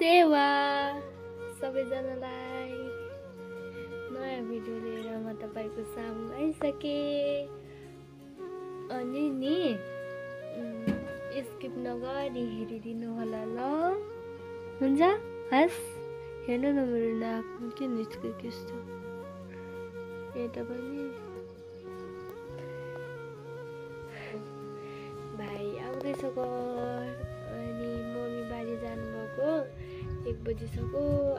सेवा सबैजनालाई नयाँ भिडियो लिएर म तपाईको सामु आइसके अनि नि स्किप नगरी हेरिदिनु होला ल हुन्छ हस् हेर्नु न मेरो नाक के निस्क्यो त्यस्तो यता पनि भाइ आउँदैछ घर अनि मम्मी बारी जानुभएको 1 बजीसम्म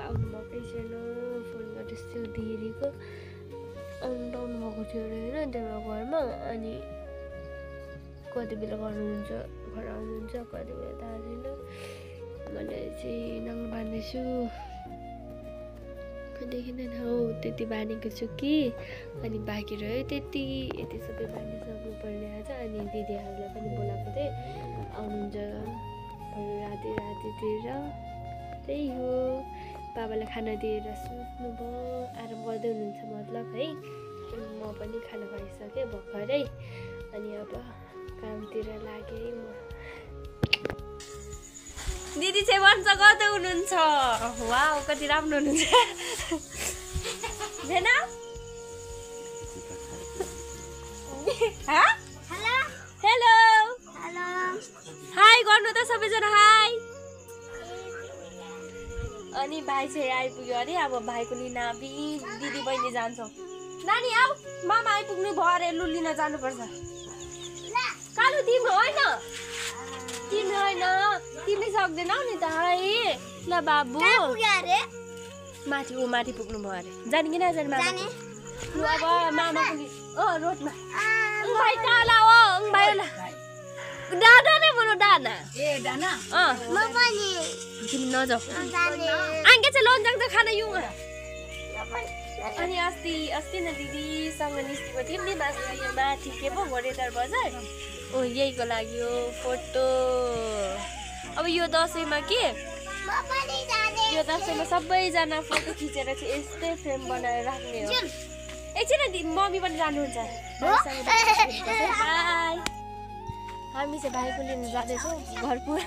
आउनु भएकै छैन फोन गर्दैछु दिदीको आउनु भएको थियो हैन त्यहाँ घरमा अनि कति बेला गर्नुहुन्छ घर आउनुहुन्छ कति बेला थाहा छैन मैले चाहिँ नङ बाँध्दैछु देखिन हो त्यति बाँधेको छु कि अनि बाँकी रह्यो यति सबै बाँधिसक्नु पर्ने आज अनि दिदीहरूलाई पनि बोलाएको थिएँ आउनुहुन्छ रातितिर त्यही हो बाबालाई खाना दिएर सुत्नुभयो आराम गर्दै हुनुहुन्छ मतलब है म पनि खाना खाइसकेँ भर्खरै अनि अब कामतिर लागेँ म दिदी चाहिँ भन्छ गर्दै हुनुहुन्छ वाउ कति राम्रो हुनुहुन्छ हैन हेलो हाई गर्नु त सबैजना हाई अनि भाइ चाहिँ आइपुग्यो अरे अब भाइको लिन हामी दिदी बहिनी जान्छौँ नानी आऊ मामा आइपुग्नु भयो अरे लु लिन जानुपर्छ कालु तिम्रो होइन तिमी होइन तिमी सक्दैनौ नि त है ल बाबु माथि पुग्नु भयो अरे जाने कि नजाने मामा लु अब मामा पुग्यो रोडमा भाइ टाला हो भाइ ल दादा नै बोलो दाना दाना म पनि तिमी नजाऊ आंगे चाहिँ लोन्जाङ त खाना यु अनि अस्ति न दिदीसँग निस्केको थियौँ नि माथि के पो घोडेदार बजार यहीको लागि हो फोटो अब यो दसैँमा के यो दसैँमा सबैजना फोटो खिचेर चाहिँ यस्तै फ्रेम बनाएर राख्ने हो एकछिन मम्मी पनि जानुहुन्छ हामी चाहिँ भाइको लिनु जाँदैछौँ घर पुरा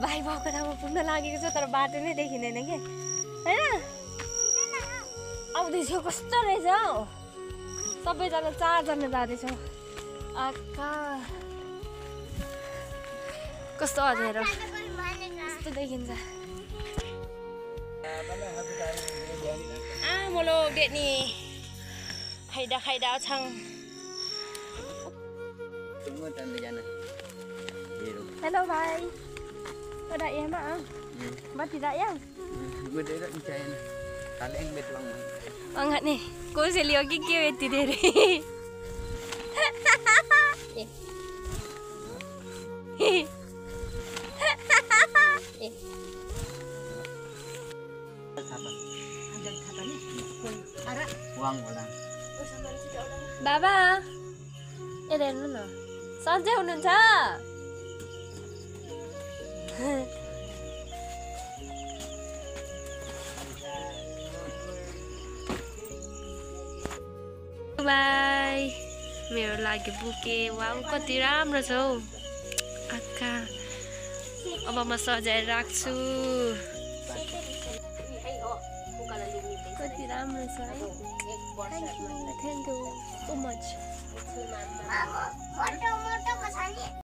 भाइ भएको ठाउँमा पुग्न लागेको छ तर बाटो नै देखिँदैन के होइन आउँदैछौँ कस्तो रहेछ हौ सबैजना 4 जना जाँदैछौँ आका कस्तो अँध्यारो कस्तो देखिन्छ मोलो बेनी खाइदा छाङ हेलो भाइ ada ya mak mati tak yang gede tak percaya kaleng betuang banget nih kau selio kiki weti dere Baba हेर्नु न सन्चै हुनुहुन्छ बाई मेरो लागि बुके वाउ कति राम्रो छ हौ आका अब म सजाएर राख्छु कति राम्रो छ है थ्याङ्क यू सो मच